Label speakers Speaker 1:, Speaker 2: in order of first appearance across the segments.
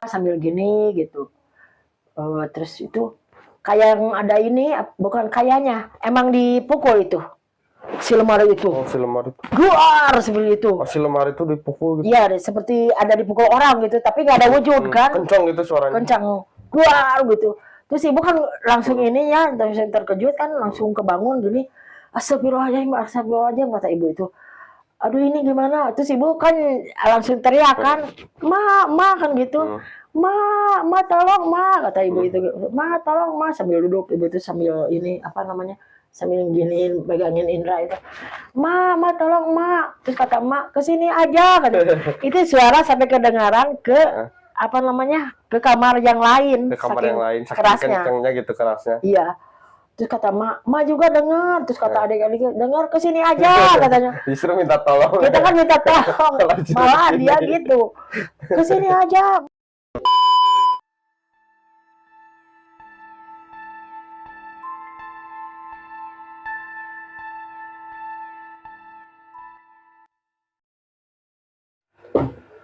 Speaker 1: sambil gini gitu. Terus itu kayak yang ada ini, bukan kayaknya, emang dipukul itu si lemari itu.
Speaker 2: Oh, si lemari itu.
Speaker 1: Guar seperti itu.
Speaker 2: Oh, si lemari itu dipukul gitu.
Speaker 1: Iya, seperti ada dipukul orang gitu, tapi nggak ada wujud kan.
Speaker 2: Kencang gitu suaranya.
Speaker 1: Kencang. Guar gitu. Terus ibu kan langsung ini ya, terkejut kan, langsung kebangun gini. Astagfirullahaladzim, astagfirullahaladzim, kata ibu itu. Aduh ini gimana? Terus ibu kan langsung teriak kan, ma kan gitu. Ma tolong ma, kata ibu itu. Ma tolong ma, sambil duduk ibu itu sambil ini apa namanya? Sambil giniin, pegangin Indra itu. Ma tolong ma. Terus kata ma, kesini aja kata. Itu suara sampai kedengaran ke apa namanya? Ke kamar yang lain.
Speaker 2: Ke kamar yang lain, saking
Speaker 1: kerasnya.
Speaker 2: kencangnya gitu kerasnya.
Speaker 1: Iya. Terus kata ma juga dengar. Terus kata adik-adiknya, dengar kesini aja katanya.
Speaker 2: Justru minta tolong.
Speaker 1: Kita kan minta tolong. Malah dia gitu. Kesini aja.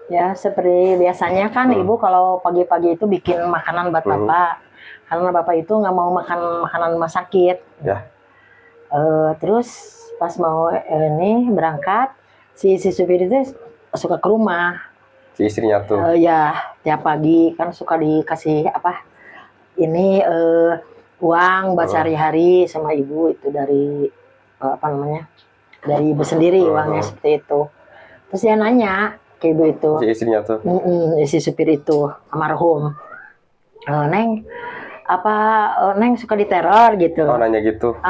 Speaker 1: Ya seperti biasanya kan ibu kalau pagi-pagi itu bikin makanan buat bapak. Karena bapak itu nggak mau makan makanan rumah sakit.
Speaker 2: Ya.
Speaker 1: Terus pas mau ini berangkat, si supir itu suka ke rumah.
Speaker 2: Si istrinya tuh.
Speaker 1: Ya tiap pagi kan suka dikasih apa ini uang buat sehari-hari sama ibu itu dari apa namanya, dari ibu sendiri uangnya seperti itu. Terus dia nanya ke ibu itu,
Speaker 2: si istrinya tuh,
Speaker 1: si supir itu almarhum, Neng apa Neng suka diteror gitu.
Speaker 2: Oh nanya gitu.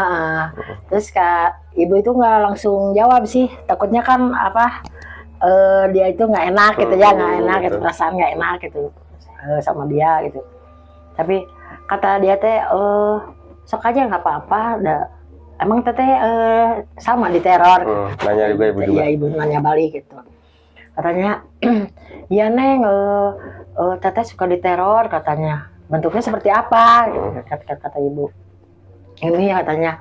Speaker 1: Terus kak ibu itu nggak langsung jawab sih, takutnya kan apa dia itu nggak enak gitu ya, nggak enak gitu, perasaan nggak enak gitu sama dia gitu. Tapi kata dia teh sok aja nggak apa-apa, emang teteh sama diteror.
Speaker 2: Nanya juga ibu juga.
Speaker 1: Iya ibu nanya balik gitu. Katanya, iya Neng, teteh suka diteror katanya. Bentuknya seperti apa? Kata ibu. Ini katanya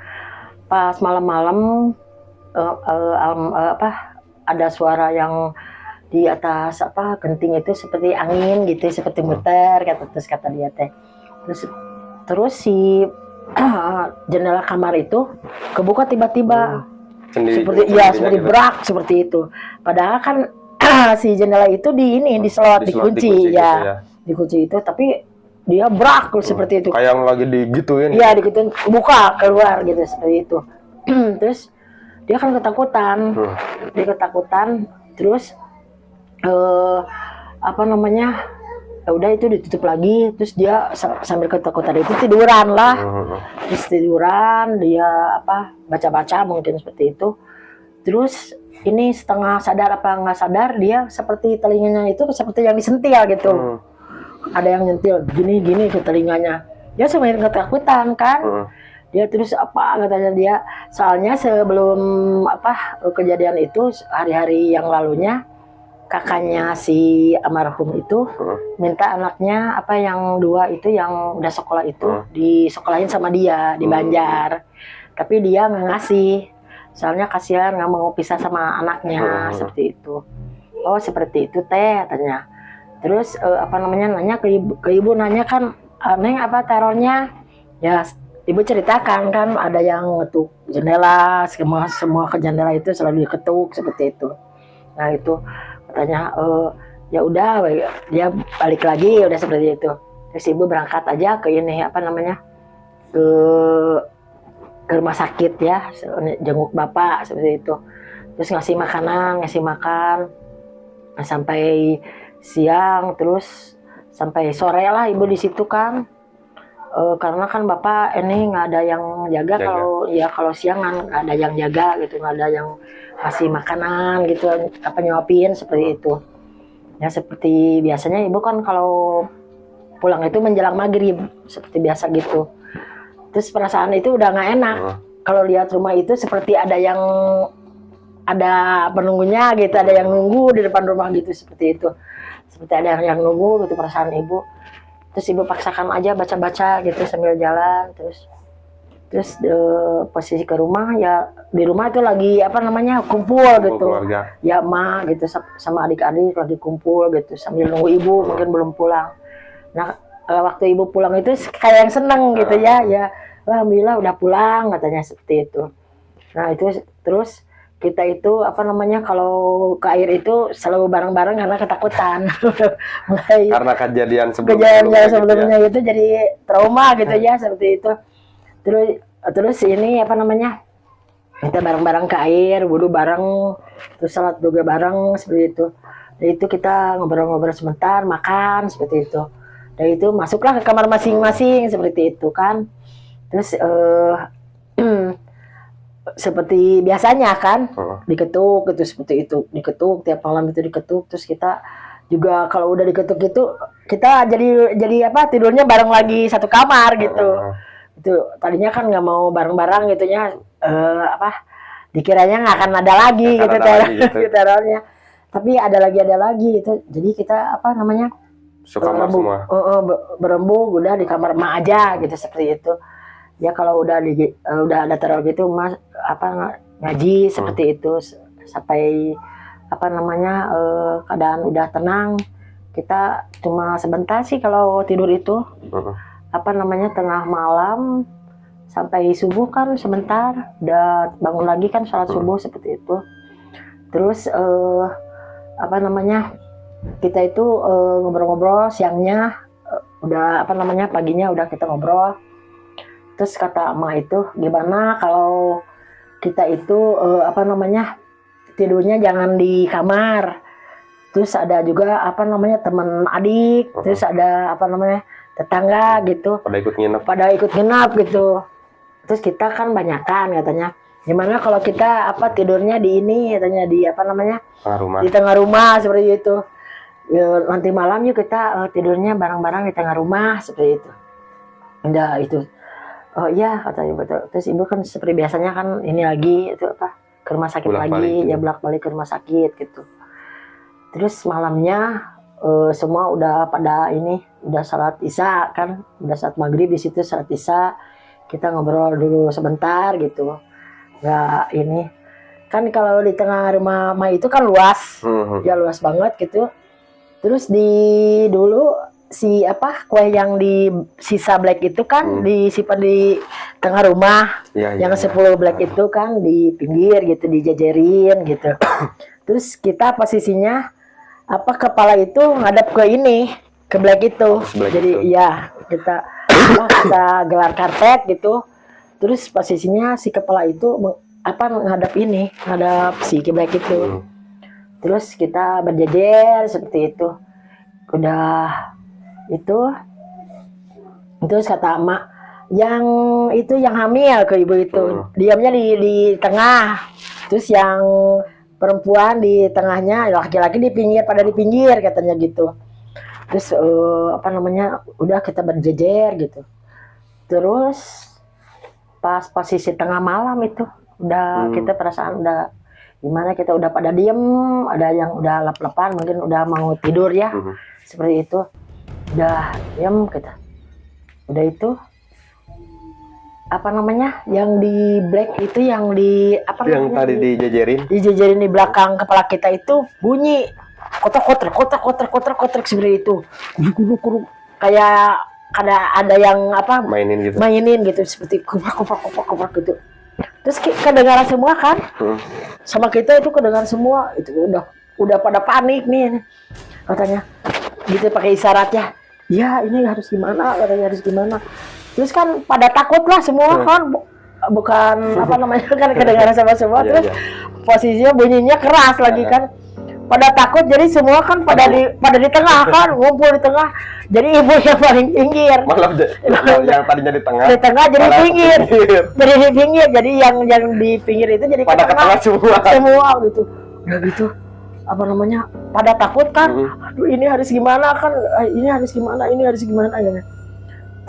Speaker 1: pas malam-malam apa ada suara yang di atas apa genting itu seperti angin gitu, seperti muter kata dia teh. Terus si jendela kamar itu kebuka tiba-tiba. Seperti brak seperti itu. Padahal kan si jendela itu diselot, dikunci ya. Dikunci itu tapi dia brak seperti itu.
Speaker 2: Kayak lagi digituin.
Speaker 1: Iya, digituin, buka keluar gitu seperti itu. Terus dia kan ketakutan. Dia ketakutan terus apa namanya? Ya udah itu ditutup lagi, terus dia sambil ketakutan itu tiduran lah. Terus tiduran dia apa? Baca-baca mungkin seperti itu. Terus ini setengah sadar apa nggak sadar dia seperti telinganya itu seperti yang disentil gitu. Ada yang nyentil gini ke telinganya. Dia semakin ketakutan kan. Dia terus apa katanya dia, soalnya sebelum apa kejadian itu hari-hari yang lalunya kakaknya si almarhum itu minta anaknya apa yang dua itu yang udah sekolah itu disekolahin sama dia di Banjar. Tapi dia nggak ngasih. Soalnya kasihan nggak mau pisah sama anaknya seperti itu. Oh seperti itu teh katanya. Terus apa namanya nanya ke ibu nanya kan Neng apa terornya? Ya ibu ceritakan kan ada yang ngetuk jendela, semua ke jendela itu selalu diketuk seperti itu. Nah itu katanya ya udah dia balik lagi udah seperti itu. Terus ibu berangkat aja ke ini apa namanya ke rumah sakit ya, jenguk bapak seperti itu. Terus ngasih makan sampai siang, terus sampai sore lah ibu di situ kan. Karena kan bapak ini nggak ada yang jaga. Kalau siang nggak ada yang jaga gitu, nggak ada yang kasih makanan gitu, apa nyuapin seperti itu. Ya seperti biasanya ibu kan kalau pulang itu menjelang maghrib seperti biasa gitu. Terus perasaan itu udah nggak enak. Kalau lihat rumah itu seperti ada penunggunya gitu, ada yang nunggu di depan rumah gitu seperti itu. Seperti ada yang nunggu gitu perasaan ibu. Terus ibu paksakan aja baca-baca gitu sambil jalan. Terus Terus posisi ke rumah ya, di rumah itu lagi apa namanya kumpul gitu,
Speaker 2: keluarga.
Speaker 1: ya emak gitu sama adik-adik lagi kumpul gitu sambil nunggu ibu mungkin belum pulang. Nah waktu ibu pulang itu kayak yang seneng gitu ya, alhamdulillah udah pulang katanya seperti itu. Nah itu terus kita itu apa namanya kalau ke air itu selalu bareng-bareng karena ketakutan. Mulai
Speaker 2: Karena kejadian
Speaker 1: sebelumnya gitu jadi trauma gitu ya seperti itu. Terus ini apa namanya kita bareng-barang ke air, wudhu bareng, terus salat juga bareng seperti itu. Dan itu kita ngobrol-ngobrol sebentar, makan seperti itu. Dan itu masuklah ke kamar masing-masing seperti itu kan. Terus seperti biasanya kan diketuk gitu seperti itu, diketuk tiap malam itu diketuk. Terus kita juga kalau udah diketuk itu kita jadi apa tidurnya bareng lagi satu kamar gitu. Itu tadinya kan nggak mau bareng-bareng gitunya, apa dikiranya nggak akan ada lagi gitu terornya, tapi ada lagi itu. Jadi kita apa namanya berembuk udah di kamar emak aja gitu seperti itu ya. Kalau udah ada teror gitu mas apa ngaji seperti itu sampai apa namanya keadaan udah tenang. Kita cuma sebentar sih kalau tidur itu, apa namanya tengah malam sampai subuh kan sebentar, udah bangun lagi kan sholat subuh seperti itu. Terus apa namanya kita itu ngobrol-ngobrol siangnya, udah apa namanya paginya udah kita ngobrol. Terus kata emak itu gimana kalau kita itu apa namanya tidurnya jangan di kamar. Terus ada juga apa namanya teman adik, terus ada apa namanya tetangga gitu pada ikut nginap gitu. Terus kita kan banyakan katanya gimana kalau kita apa tidurnya di ini katanya di apa namanya di tengah rumah seperti itu ya, nanti malam yuk kita tidurnya bareng-bareng di tengah rumah seperti itu. Udah itu oh iya katanya betul. Terus ibu kan seperti biasanya kan ini lagi itu apa ke rumah sakit lagi ya, bolak-balik ke rumah sakit gitu. Terus malamnya semua udah pada ini udah salat isya kan, udah saat maghrib di situ salat isya. Kita ngobrol dulu sebentar gitu. Nggak ini kan kalau di tengah rumah Ma itu kan luas, ya luas banget gitu. Terus dulu si apa kue yang di sisa black itu kan disimpan di tengah rumah, yang 10 black itu kan di pinggir gitu dijajarin gitu. Terus kita posisinya apa kepala itu ngadap ke ini ke black itu, jadi ya kita gelar karpet gitu. Terus posisinya si kepala itu apa ngadap si black itu. Terus kita berjejer seperti itu. Udah itu terus kata emak yang itu yang hamil ke ibu itu diamnya di tengah. Terus yang perempuan di tengahnya, laki-laki di pinggir, pada di pinggir katanya gitu. Terus apa namanya udah kita berjejer gitu. Terus pas posisi tengah malam itu udah kita perasaan udah gimana, kita udah pada diem, ada yang udah lap-lapan mungkin udah mau tidur ya, seperti itu. Udah diem kita. Udah itu apa namanya yang di black itu yang di apa
Speaker 2: yang
Speaker 1: namanya,
Speaker 2: tadi dijejerin
Speaker 1: di belakang kepala kita itu bunyi kotak seperti itu, kayak ada yang apa mainin gitu seperti kupak gitu. Terus kedengaran semua kan, sama kita itu kedengaran semua, itu udah pada panik nih katanya gitu pakai isyarat ya ini harus gimana katanya, harus gimana. Terus kan pada takut lah semua kan, bukan apa namanya kan kedengaran sama semua. Terus posisinya bunyinya keras lagi kan, pada takut jadi semua kan pada di tengah kan, ngumpul di tengah. Jadi ibu yang paling pinggir, malah
Speaker 2: yang tadinya di tengah
Speaker 1: jadi pinggir, jadi di pinggir. Jadi yang di pinggir itu jadi
Speaker 2: pada ke tengah
Speaker 1: semua gitu. Udah gitu apa namanya pada takut kan, aduh ini harus gimana kan, ini harus gimana ya.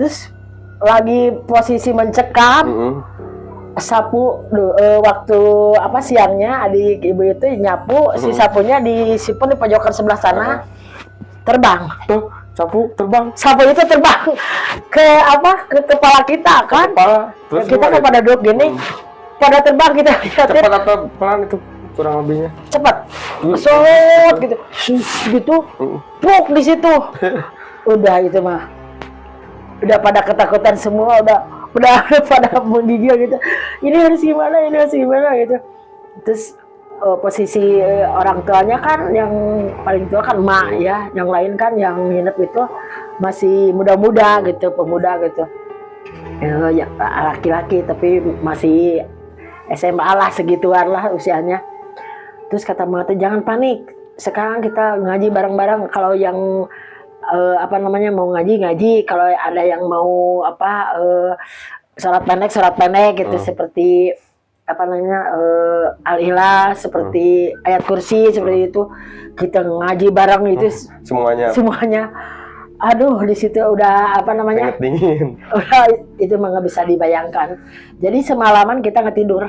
Speaker 1: Terus lagi posisi mencekam, sapu waktu apa siangnya adik ibu itu nyapu, si sapunya disimpan di pojokan sebelah sana, terbang tuh
Speaker 2: sapu terbang.
Speaker 1: Sapu itu terbang ke kepala kita kan.
Speaker 2: Kepala. Terus
Speaker 1: Kita kan pada duduk gini, pada terbang kita lihatin.
Speaker 2: cepat atau pelan itu kurang lebihnya?
Speaker 1: Cepat, sot gitu, gitu, puk di situ. Udah itu mah, udah pada ketakutan semua, udah pada menggigil gitu. Ini harus gimana gitu. Terus posisi orang tuanya kan yang paling tua kan emak ya, yang lain kan yang nginep itu masih muda-muda gitu, pemuda gitu. Ya, laki-laki tapi masih SMA lah, segituan lah usianya. Terus kata emak tuh jangan panik, sekarang kita ngaji bareng-bareng. Kalau yang mau ngaji, kalau ada yang mau sholat pendek gitu, seperti Al-Ikhlas, seperti ayat kursi, seperti itu kita ngaji bareng itu semuanya. Aduh, di situ udah
Speaker 2: Sangat dingin.
Speaker 1: udah itu mah nggak bisa dibayangkan. Jadi semalaman kita nggak tidur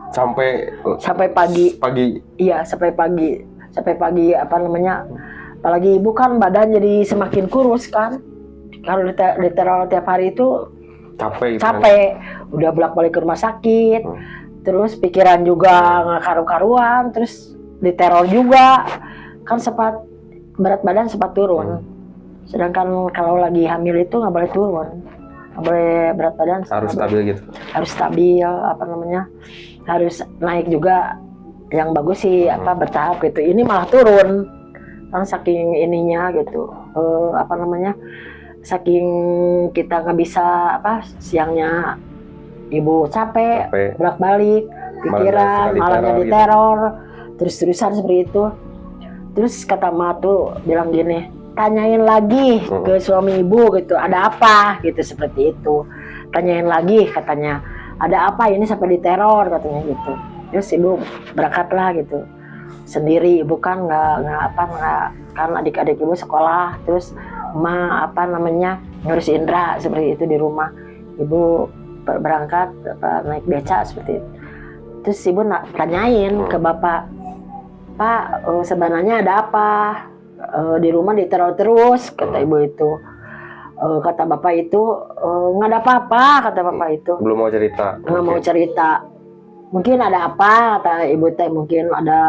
Speaker 1: sampai pagi. Iya, sampai pagi apalagi ibu kan badan jadi semakin kurus kan. Kalau diteror tiap hari itu capek. Udah bolak-balik ke rumah sakit. Terus pikiran juga nggak karu-karuan, terus diteror juga. Kan berat badan sempat turun. Sedangkan kalau lagi hamil itu nggak boleh turun. Nggak boleh berat badan.
Speaker 2: Harus stabil gitu.
Speaker 1: Harus stabil, harus naik juga. Yang bagus sih bertahap gitu. Ini malah turun. Kan saking ininya gitu. Saking kita nggak bisa siangnya ibu capek bolak-balik pikiran, malamnya diteror gitu. Terus-terusan seperti itu. Terus kata emak tuh bilang gini, tanyain lagi ke suami ibu gitu, ada apa gitu, seperti itu. Tanyain lagi katanya, ada apa ini sampai diteror katanya gitu. Terus ibu berangkatlah gitu sendiri. Ibu kan nggak kan adik-adik ibu sekolah, terus emak ngurus Indra seperti itu di rumah. Ibu berangkat naik beca seperti itu. Terus ibu tanyain ke bapak, Pak, sebenarnya ada apa? Di rumah diteror terus, kata ibu itu. Kata bapak itu nggak ada apa-apa, kata bapak itu.
Speaker 2: Belum mau cerita.
Speaker 1: Nggak mau cerita. Mungkin ada apa? Kata ibu teh, mungkin ada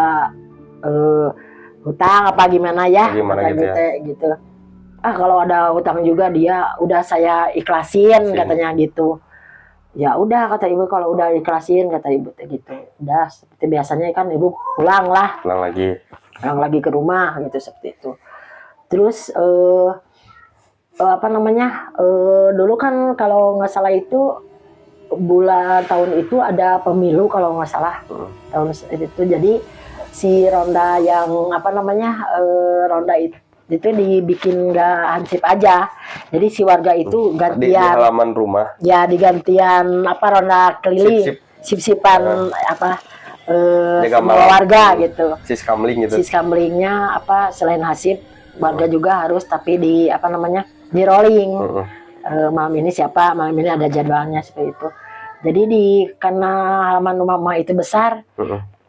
Speaker 1: hutang apa gimana ya? Kata ibu teh gitu. Kalau ada hutang juga dia udah saya ikhlasin, katanya gitu. Ya udah, kata ibu, kalau udah ikhlasin, kata ibu teh gitu. Udah seperti biasanya kan ibu pulang lagi ke rumah gitu, seperti itu. Terus dulu kan kalau nggak salah itu tahun itu ada pemilu kalau nggak salah. Tahun itu jadi si ronda yang ronda itu dibikin nggak hansip aja. Jadi si warga itu gantian
Speaker 2: di halaman rumah.
Speaker 1: Ya, digantian ronda keliling, sip-sipan semua warga gitu.
Speaker 2: Siskamling gitu.
Speaker 1: Siskamlingnya selain hasip, warga juga harus tapi di rolling. Malam ini siapa, malam ini ada jadwalnya seperti itu. Jadi karena halaman rumah mama itu besar,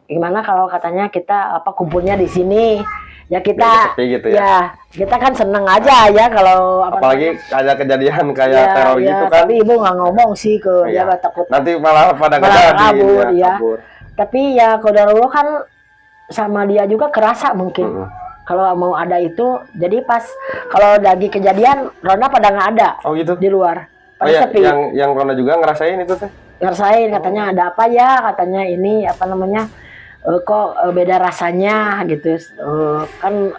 Speaker 1: gimana kalau katanya kita kumpulnya di sini. Ya kita
Speaker 2: gitu ya.
Speaker 1: Kita kan seneng aja ya kalau
Speaker 2: apalagi ada kejadian kayak teror gitu kan.
Speaker 1: Tapi ibu nggak ngomong sih ke dia, takut
Speaker 2: nanti malah pada
Speaker 1: kabur ya. Tapi ya kalau kan sama dia juga kerasa mungkin. Kalau mau ada itu, jadi pas kalau lagi kejadian ronda pada nggak ada.
Speaker 2: Oh gitu.
Speaker 1: Di luar.
Speaker 2: Pada sepi. Yang ronda juga ngerasain itu teh.
Speaker 1: Ngerasain, katanya ada apa ya, katanya ini kok beda rasanya gitu. Kan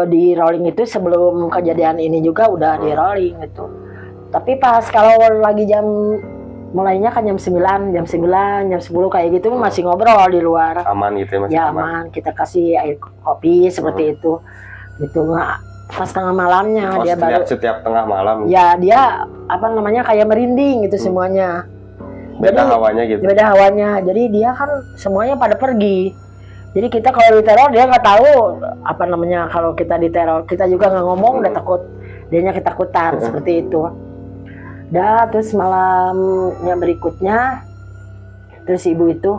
Speaker 1: di rolling itu sebelum kejadian ini juga udah di rolling gitu. Tapi pas kalau lagi mulainya kan jam 9, jam 10 kayak gitu masih ngobrol di luar.
Speaker 2: Aman gitu ya, masih
Speaker 1: aman. Kita kasih air kopi seperti itu. Gitu nggak pas tengah malamnya dia baru
Speaker 2: setiap tengah malam.
Speaker 1: Ya dia kayak merinding gitu semuanya.
Speaker 2: Beda hawanya gitu.
Speaker 1: Beda hawanya. Jadi dia kan semuanya pada pergi. Jadi kita kalau diteror dia nggak tahu kalau kita diteror. Kita juga nggak ngomong, udah takut. Dianya ketakutan seperti itu. Terus malamnya berikutnya, terus ibu itu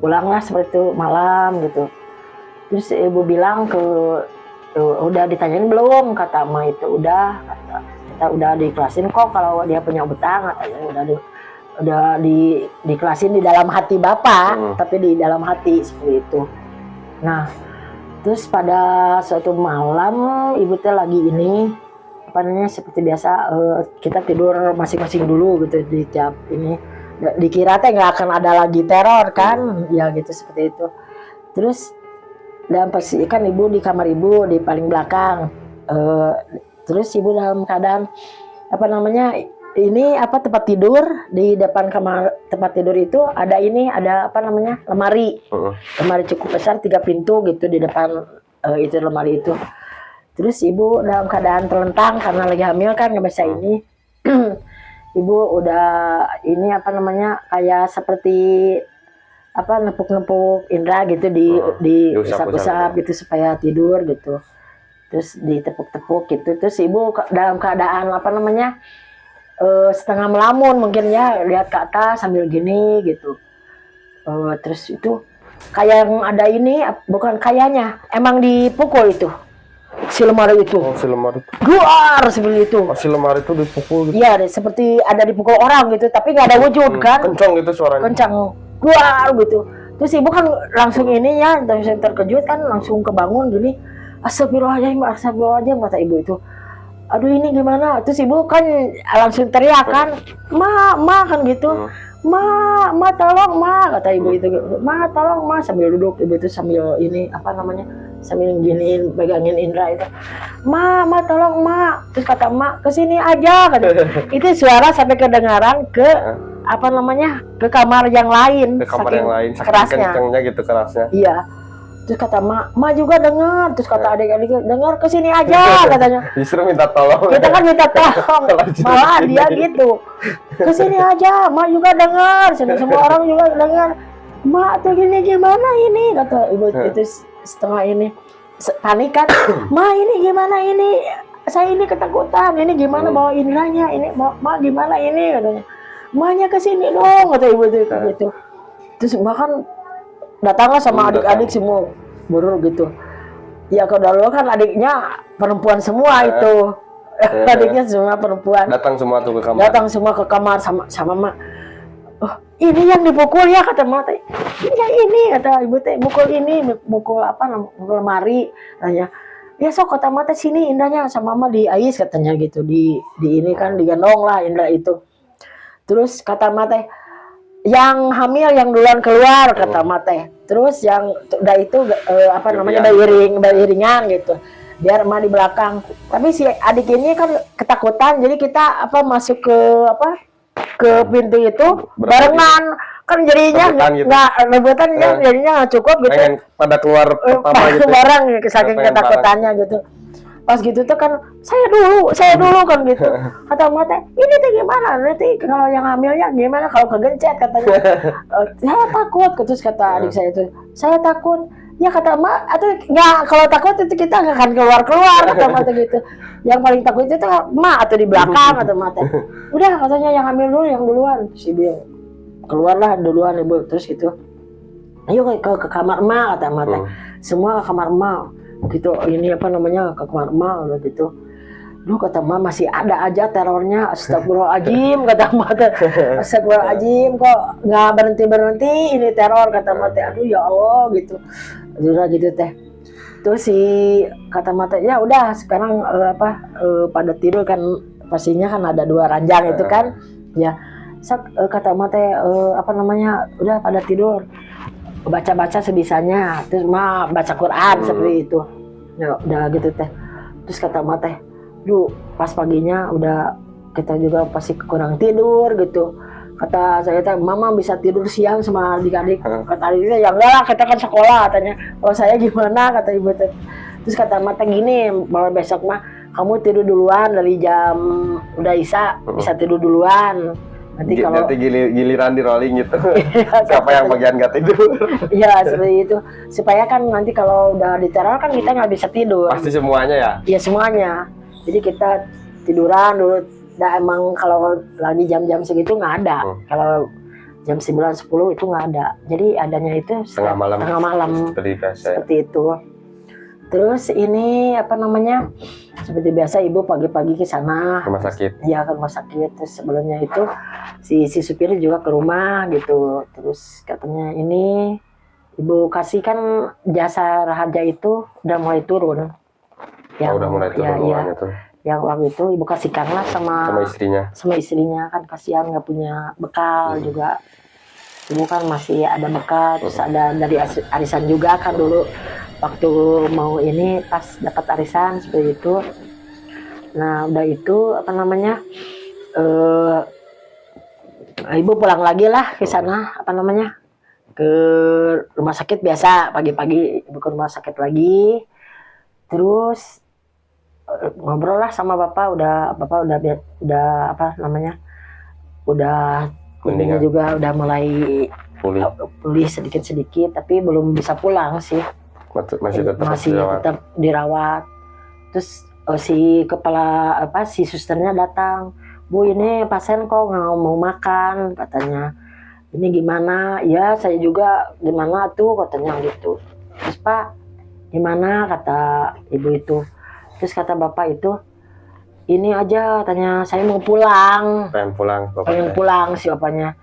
Speaker 1: pulanglah seperti itu malam gitu. Terus ibu bilang ke Udah ditanyain belum, kata emak itu. Udah, kata kita udah dikelasin kok kalau dia punya utang, katanya udah dikelasin di dalam hati bapak, tapi di dalam hati seperti itu. Nah, terus pada suatu malam ibu teh lagi ini apa namanya seperti biasa kita tidur masing-masing dulu gitu di tiap ini, dikira teh nggak akan ada lagi teror kan, ya gitu seperti itu. Terus dan pasti kan ibu di kamar ibu di paling belakang, terus ibu dalam keadaan apa namanya ini apa tempat tidur, di depan kamar tempat tidur itu ada ini, ada apa namanya lemari, lemari cukup besar 3 pintu gitu di depan itu lemari itu. Terus ibu dalam keadaan terlentang karena lagi hamil kan nggak bisa ini. Ibu udah ini apa namanya kayak seperti apa nepuk-nepuk indra gitu di usap-usap gitu supaya tidur gitu. Terus ditepuk-tepuk gitu. Terus ibu dalam keadaan apa namanya setengah melamun mungkin ya, lihat ke atas sambil gini gitu. Terus itu kayak yang ada ini, bukan kayaknya, emang dipukul itu si lemari itu.
Speaker 2: Oh, si lemari itu.
Speaker 1: Duar seperti itu.
Speaker 2: Oh, si lemari itu dipukul gitu.
Speaker 1: Iya, seperti ada dipukul orang gitu, tapi nggak ada wujud kan.
Speaker 2: Kencang gitu suaranya.
Speaker 1: Kencang. Duar gitu. Terus ibu kan langsung ini ya, langsung terkejut kan, langsung kebangun gini. Astagfirullahaladzim, astagfirullahaladzim, kata ibu itu. Aduh ini gimana? Terus ibu kan langsung teriak kan, ma kan gitu, ma tolong ma, kata ibu itu, ma tolong ma, sambil duduk ibu itu sambil ini apa namanya, sambil giniin pegangin indra itu, ma tolong ma. Terus kata ma kesini aja, kata. Itu suara sampai kedengaran ke apa namanya ke kamar yang lain,
Speaker 2: ke kamar yang lain,
Speaker 1: kerasnya,
Speaker 2: kencengnya gitu kerasnya.
Speaker 1: Iya. Terus kata ma juga dengar. Terus kata adik-adik dengar, kesini aja katanya.
Speaker 2: Justru minta tolong.
Speaker 1: Kita kan minta tolong, malah dia gitu. Kesini aja, ma juga dengar. Semua orang juga dengar. Ma tuh gini gimana ini, kata ibu itu setengah ini panik kan. Ma ini gimana ini? Saya ini ketakutan. Ini gimana bawa indranya? Ini ma gimana ini katanya. Ma-nya kesini dong, kata ibu itu gitu. Terus bahkan datanglah sama adik-adik semua buruk gitu. Ya kalau dulu kan adiknya perempuan semua itu. Adiknya semua perempuan.
Speaker 2: Datang semua tuh ke kamar.
Speaker 1: Datang semua ke kamar sama mak. Oh, ini yang dipukul ya, kata mak. Ya ini, kata ibu teh, mukul ini, mukul apa, mukul lemari. Tanya, ya sok kata mak teh sini indranya sama mama di ais katanya gitu. Di ini kan digendong lah indra itu. Terus kata mak teh, yang hamil yang duluan keluar, kata mate. Terus yang udah itu apa namanya bayi ringan gitu, biar emak di belakang. Tapi si adik ini kan ketakutan, jadi kita apa masuk ke apa ke pintu itu barengan kan jadinya nggak rebutan gitu. Jadinya nggak cukup gitu.
Speaker 2: Pengen pada keluar pertama gitu.
Speaker 1: Bareng saking ketakutannya gitu. Pas gitu tuh kan saya dulu kan gitu. Kata emak teh, ini tuh gimana nanti kalau yang hamilnya gimana kalau kegencet, katanya. Saya takut. Terus kata adik saya itu, saya takut. Ya kata emak, atau nggak, kalau takut itu kita nggak akan keluar kata emak gitu. Yang paling takut itu tuh emak atau di belakang, kata emak teh. Udah katanya yang hamil dulu yang duluan. Si dia keluarlah duluan ibu. Terus gitu, ayo ke kamar emak, kata emak teh. Semua ke kamar emak gitu, ini apa namanya ke kamar emak gitu. Duh kata emak masih ada aja terornya, astagfirullahaladzim, kata emak teh. Astagfirullahaladzim, kok nggak berhenti ini teror, kata emak teh. Aduh ya Allah gitu. Udah gitu teh. Terus si kata emak teh, ya udah sekarang pada tidur kan, pastinya kan ada 2 ranjang itu kan. Ya kata emak teh apa namanya udah pada tidur. Baca-baca sebisanya, terus mah baca Quran seperti itu. Ya udah gitu teh. Terus kata emak teh, duh pas paginya udah kita juga pasti kurang tidur gitu. Kata saya teh, mama bisa tidur siang sama adik-adik. Kata adiknya, ya enggak lah, kita kan sekolah, katanya. Kalau saya gimana, kata ibu teh. Terus kata emak teh gini, bahwa besok mah kamu tidur duluan dari jam udah isya, bisa tidur duluan. Nanti
Speaker 2: giliran di rolling gitu. Siapa yang bagian nggak tidur?
Speaker 1: Iya seperti itu. Supaya kan nanti kalau udah diteror kan kita nggak bisa tidur.
Speaker 2: Pasti semuanya ya?
Speaker 1: Iya semuanya. Jadi kita tiduran dulu. Nah emang kalau lagi jam-jam segitu nggak ada. Kalau jam 9-10 itu nggak ada. Jadi adanya itu
Speaker 2: tengah malam.
Speaker 1: Seperti itu. Terus ini apa namanya, seperti biasa ibu pagi-pagi ke sana,
Speaker 2: Rumah sakit.
Speaker 1: ya ke rumah sakit. Terus sebelumnya itu si supir juga ke rumah gitu. Terus katanya ini ibu kasih kan jasa raharja itu udah mulai turun.
Speaker 2: Udah mulai turun uangnya tuh.
Speaker 1: Yang uang itu ibu kasihkan lah
Speaker 2: Sama istrinya.
Speaker 1: sama istrinya, kan kasihan nggak punya bekal juga. Ibu kan masih ada bekal, terus ada dari arisan juga kan dulu waktu mau ini pas dapat arisan seperti itu. Nah udah itu apa namanya, ibu pulang lagi lah ke sana apa namanya, ke rumah sakit biasa. Pagi-pagi ibu ke rumah sakit lagi, terus ngobrol lah sama bapak. Bapak udah apa namanya, udah ininya juga udah mulai pulih sedikit-sedikit, tapi belum bisa pulang sih, masih tetap dirawat. Terus si kepala apa si susternya datang, Bu ini pasien kok nggak mau makan katanya, ini gimana ya, saya juga gimana tuh katanya gitu. Terus Pak gimana kata ibu itu, terus kata bapak itu ini aja katanya, saya mau pulang, pengen pulang si bapaknya,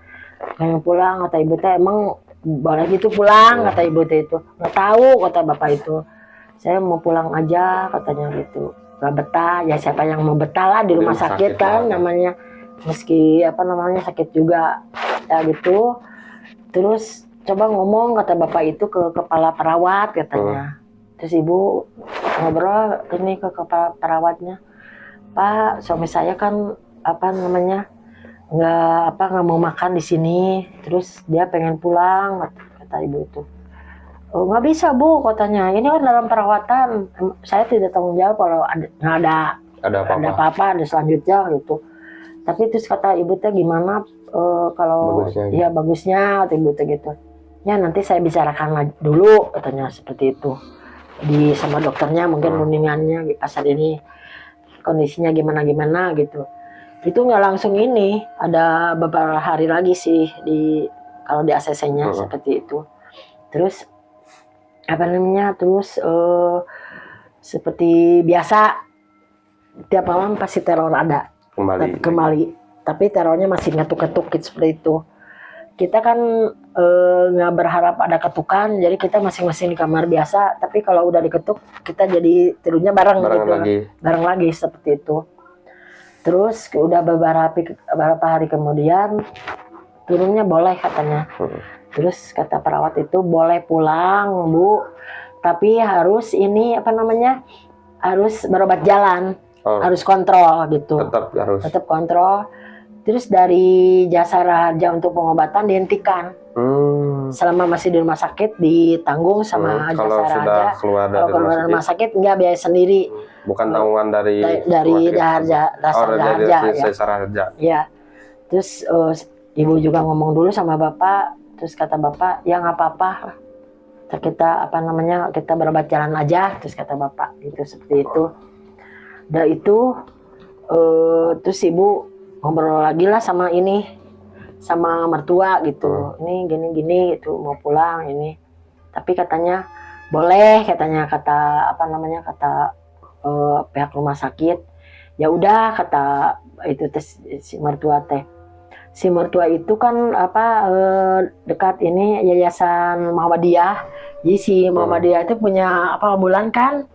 Speaker 1: pengen pulang kata ibu teh. Emang boleh gitu pulang kata ibu teh, itu nggak tahu kata bapak itu, saya mau pulang aja katanya gitu, nggak betah ya, siapa yang mau betah lah di rumah sakit kan namanya, meski apa namanya sakit juga ya gitu. Terus coba ngomong kata bapak itu ke kepala perawat katanya. Terus ibu ngobrol ini ke kepala perawatnya, Pak suami saya kan apa namanya nggak mau makan di sini, terus dia pengen pulang kata ibu itu. Oh, nggak bisa Bu katanya, ini kan dalam perawatan, saya tidak tanggung jawab kalau ada apa-apa ada selanjutnya gitu. Tapi terus kata ibu teh gimana kalau bagusnya atau ibu teh gitu ya, nanti saya bicarakan dulu katanya seperti itu sama dokternya, mungkin rundingannya pasal ini kondisinya gimana gitu. Itu nggak langsung ini, ada beberapa hari lagi sih kalau di ACC-nya seperti itu. Terus apa namanya, terus seperti biasa tiap malam pasti teror ada kembali, tapi terornya masih ngetuk-ngetuk gitu, seperti itu. Kita kan nggak berharap ada ketukan, jadi kita masing-masing di kamar biasa, tapi kalau udah diketuk kita jadi tidurnya bareng lagi seperti itu. Terus udah beberapa hari kemudian turunnya boleh katanya. Terus kata perawat itu boleh pulang Bu, tapi harus ini apa namanya, harus berobat jalan, harus kontrol gitu, tetap kontrol. Terus dari jasa raharja untuk pengobatan dihentikan. Selama masih di rumah sakit ditanggung sama jasa raharja. Kalau keluar rumah sakit enggak, biaya sendiri.
Speaker 2: Bukan tanggungan dari
Speaker 1: jasa raharja. Ya. Terus ibu juga ngomong dulu sama bapak. Terus kata bapak, ya nggak apa-apa. Kita apa namanya, kita berobat jalan aja. Terus kata bapak gitu, seperti itu. Udah itu terus ibu ngobrol lagi lah sama mertua gitu. Ini gini gitu, mau pulang ini. Tapi katanya boleh, katanya kata pihak rumah sakit. Ya udah kata itu si mertua teh. Si mertua itu kan dekat ini Yayasan Muhammadiyah. Jadi si Muhammadiyah itu punya ambulan kan.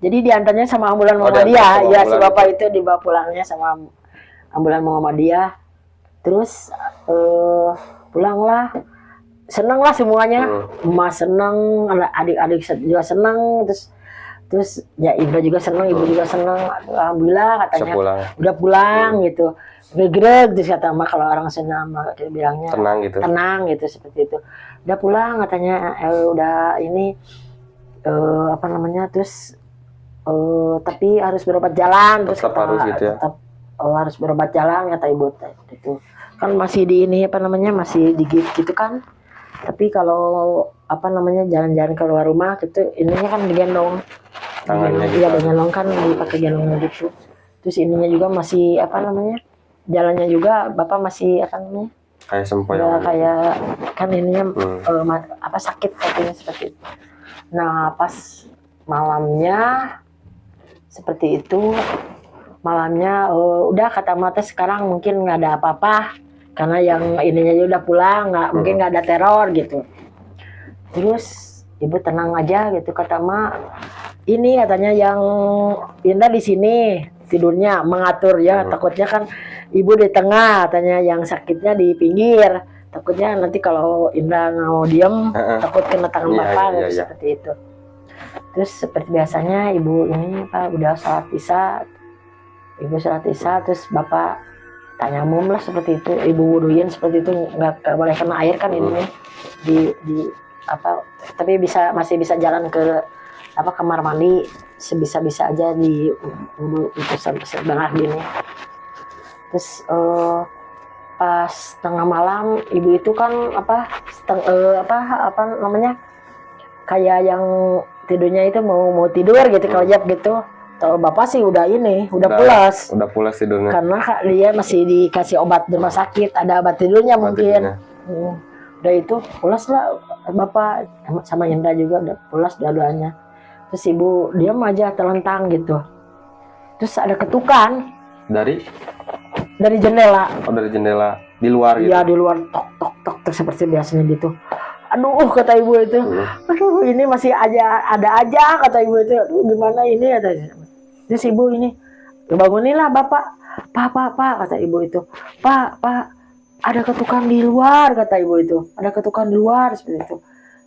Speaker 1: Jadi diantarnya sama ambulan Muhammadiyah. Ya si bapak itu dibawa pulangnya sama ambulan Muhammadiyah. Terus pulanglah, seneng lah semuanya. Emak seneng, adik-adik juga seneng. Terus ya Indra juga seneng, ibu juga seneng. Alhamdulillah katanya udah pulang gitu. Gegreg terus kata emak, kalau orang Sunda bilangnya tenang gitu seperti itu. Udah pulang katanya, udah ini terus tapi harus berobat jalan. Terus
Speaker 2: harus gitu ya.
Speaker 1: Harus berobat jalan kata ibu itu. Kan masih di ini masih digigit gitu kan. Tapi kalau jalan-jalan keluar rumah gitu, ininya kan digendong. Digendong kan dipakai gendong gitu. Terus ininya juga masih jalannya juga bapak masih
Speaker 2: kayak sempoyongan.
Speaker 1: Kayak kan ininya sakit katanya seperti itu. Nah pas malamnya seperti itu. Malamnya udah kata mata sekarang mungkin nggak ada apa-apa karena yang ininya aja udah pulang, mungkin nggak ada teror gitu. Terus ibu tenang aja gitu kata mak. Ini katanya yang Indah di sini tidurnya mengatur ya, takutnya kan ibu di tengah, katanya yang sakitnya di pinggir. Takutnya nanti kalau Indah nggak mau diem, takut kena tangan bapak gitu, seperti itu. Terus seperti biasanya ibu ini Pak udah sholat isya, ibu sholat isya, terus bapak tayamum lah seperti itu, ibu wuduin seperti itu, nggak boleh kena air kan ini di apa, tapi masih bisa jalan ke apa kamar mandi sebisa-bisa aja di wudu itu sebelah gini. Terus pas tengah malam ibu itu kan apa namanya kayak yang tidurnya itu mau tidur gitu kelajap gitu. Kalau bapak sih udah pulas
Speaker 2: tidurnya
Speaker 1: karena dia masih dikasih obat di rumah sakit, ada obat tidurnya mungkin. Udah itu pulas lah bapak sama Indra juga udah pulas dua-duanya. Terus ibu diam aja telentang gitu. Terus ada ketukan dari jendela.
Speaker 2: Oh, dari jendela di luar gitu.
Speaker 1: Iya, di luar tok seperti biasanya gitu. Aduh kata ibu itu. Aduh ini masih ada aja kata ibu itu. Aduh gimana ini kata. Terus ibu ini banguninlah bapak. Pak kata ibu itu. Pak ada ketukan di luar kata ibu itu. Ada ketukan di luar seperti itu.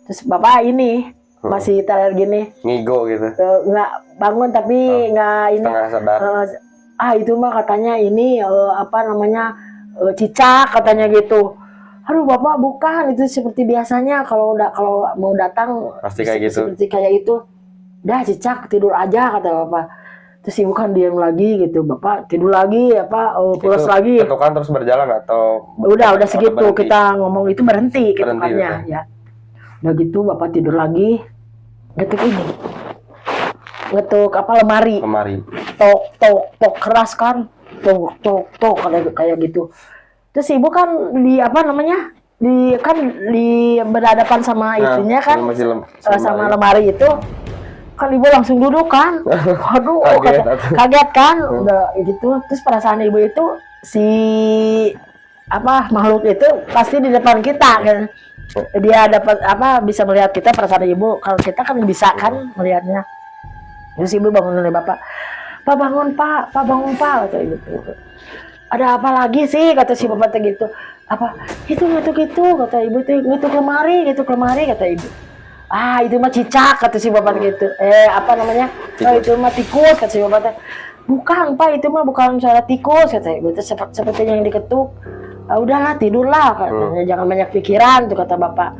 Speaker 1: Terus bapak ini masih terlihat gini.
Speaker 2: Ngigo gitu.
Speaker 1: Nggak bangun tapi nggak ini.
Speaker 2: Setengah sadar.
Speaker 1: Itu mah katanya ini apa namanya cicak katanya gitu. Aduh bapak bukan, itu seperti biasanya kalau mau datang
Speaker 2: pasti kayak gitu.
Speaker 1: Seperti kayak itu. Dah cicak tidur aja kata bapak. Terus ibu kan diam lagi gitu, bapak tidur lagi pulas lagi.
Speaker 2: Ketukan terus berjalan atau
Speaker 1: udah segitu kita ngomong itu berhenti ketukannya ya. Udah gitu bapak tidur lagi, ngetuk apa lemari. Tok keras kan, tok kayak gitu. Terus ibu kan di apa namanya di berhadapan sama itunya kan, sama lemari itu kan ibu langsung duduk kan. Waduh kaget kan. Udah gitu. Terus perasaan ibu itu si makhluk itu pasti di depan kita kan. Dia dapat bisa melihat kita, perasaan ibu. Kalau kita kan bisa kan melihatnya. Terus ibu bangun dari bapak. Pak bangun kata ibu gitu. Ada apa lagi sih kata si bapak gitu. Apa itu gitu kata ibu tuh, ngetuk lemari kata ibu. Itu mah cicak kata si bapak gitu. Apa namanya? Itu mah tikus kata si bapak. Bukan Pak, itu mah bukan suara tikus kata ibu. Itu seperti yang diketuk. Udahlah tidurlah katanya, jangan banyak pikiran tuh kata bapak.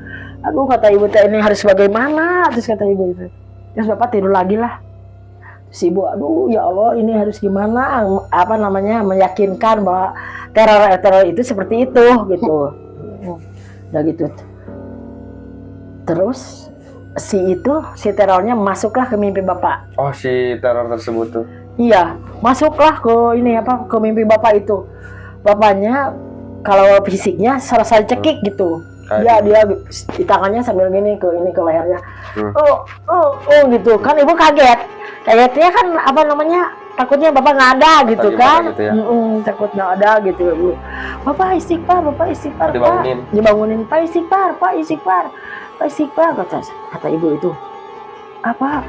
Speaker 1: Aduh kata ibu ini harus bagaimana? Terus kata ibu itu. Terus bapak tidur lagi lah. Si ibu, aduh ya Allah ini harus gimana apa namanya meyakinkan bahwa teror itu seperti itu gitu. Udah gitu. Terus si terornya masuklah ke mimpi bapak.
Speaker 2: Oh, si teror tersebut tuh.
Speaker 1: Iya, masuklah ke mimpi bapak itu. Bapaknya kalau fisiknya serasa cekik gitu. Dia di tangannya sambil gini ke lehernya. Gitu kan ibu kaget. Kagetnya kan apa namanya takutnya bapak nggak ada gitu kan. Gitu ya? Takut nggak ada gitu ibu. Bapak istighfar dibangunin Pak istighfar kata ibu itu. Apa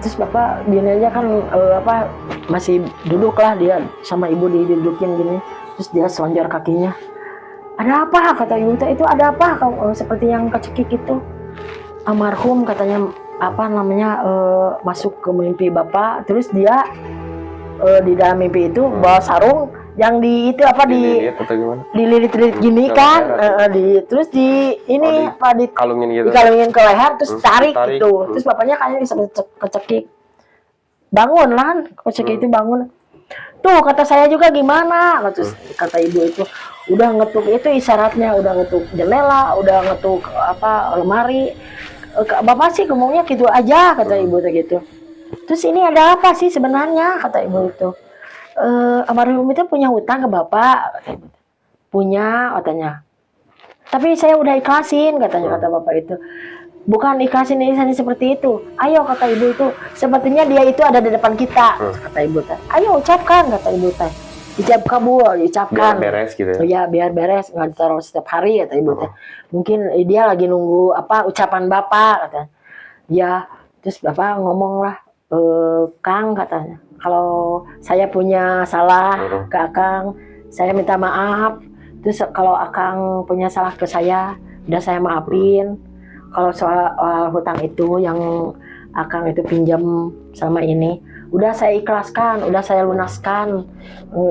Speaker 1: terus bapak gini aja kan masih duduk lah dia sama ibu didudukin gini, terus dia selonjor kakinya. Ada apa kata ibu itu, ada apa seperti yang kecekik itu. Almarhum katanya masuk ke mimpi bapak, terus dia di dalam mimpi itu bawa sarung yang dililit gini kan, terus dikalungin ke leher, terus tarik gitu. Terus bapaknya kayaknya bisa kecekik. Bangun lah, kecekik itu bangun. Tuh kata saya juga gimana? Terus kata ibu itu udah ngetuk itu isyaratnya, udah ngetuk jendela, udah ngetuk lemari. Bapak sih ngomongnya gitu aja kata ibu gitu. Terus ini ada apa sih sebenarnya kata ibu itu. Almarhum itu punya hutang ke bapak kata ibu. Punya katanya. Tapi saya udah ikhlasin katanya kata bapak itu. bukan ikhlasin seperti itu. Ayo, kata ibu itu, sepertinya dia itu ada di depan kita, kata ibu teh. Ayo ucapkan, kata ibu teh. Ijab kabul, diucapkan.
Speaker 2: Biar beres gitu ya.
Speaker 1: Oh ya, biar beres, nggak ditaruh setiap hari, kata ibu teh. Mungkin dia lagi nunggu apa ucapan bapak, kata. Ya, terus bapak ngomong lah, Kang, katanya, kalau saya punya salah ke Akang, saya minta maaf. Terus kalau Akang punya salah ke saya, udah saya maafin. Kalau soal hutang itu yang Akang itu pinjam sama ini, udah saya ikhlaskan, udah saya lunaskan,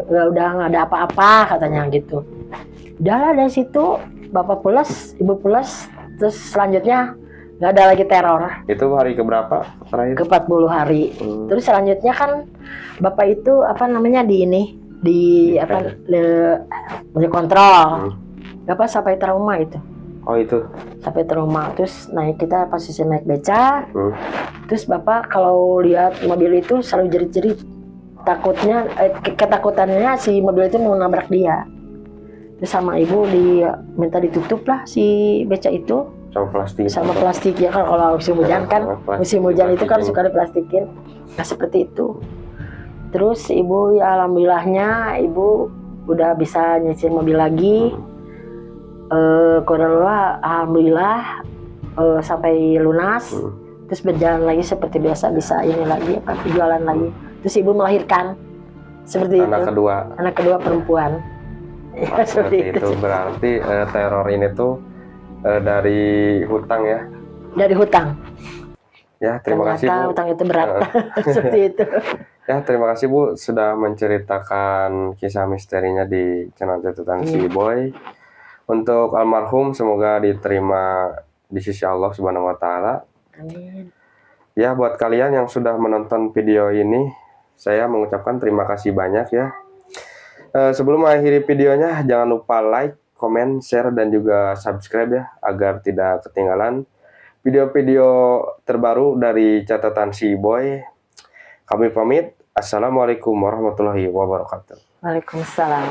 Speaker 1: udah nggak ada apa-apa, katanya gitu. Udahlah, dari situ bapak pulas, ibu pulas, terus selanjutnya nggak ada lagi teror.
Speaker 2: Itu hari keberapa terakhir?
Speaker 1: Ke 40 hari. Terus selanjutnya kan bapak itu apa namanya di kontrol. Bapak sampai trauma itu.
Speaker 2: Oh itu.
Speaker 1: Sampai trauma. Terus kita posisi naik beca. Terus bapak kalau lihat mobil itu selalu jerit-jerit. Takutnya ketakutannya si mobil itu mau nabrak dia. Terus sama ibu minta ditutup lah si beca itu. Sama plastik ya kan, kalau musim hujan kan, musim hujan itu kan suka diplastikin. Nah seperti itu. Terus ibu ya alhamdulillahnya ibu udah bisa nyicil mobil lagi. Alhamdulillah sampai lunas. Terus berjalan lagi seperti biasa, bisa ini lagi apa jualan lagi. Terus ibu melahirkan seperti
Speaker 2: anak
Speaker 1: itu. Anak kedua perempuan.
Speaker 2: Ya, seperti itu. Berarti teror ini tuh dari hutang ya? Dari hutang. Ya, terima kasih Bu.
Speaker 1: Hutang itu berat. Seperti itu.
Speaker 2: Ya, terima kasih Bu sudah menceritakan kisah misterinya di channel Catatan Si Boy. Untuk almarhum semoga diterima di sisi Allah Subhanahu wa taala.
Speaker 1: Amin.
Speaker 2: Ya, buat kalian yang sudah menonton video ini, saya mengucapkan terima kasih banyak ya. Sebelum mengakhiri videonya, jangan lupa like, komen, share, dan juga subscribe ya, agar tidak ketinggalan video-video terbaru dari Catatan Si Boy. Kami pamit. Assalamualaikum warahmatullahi wabarakatuh.
Speaker 1: Waalaikumsalam.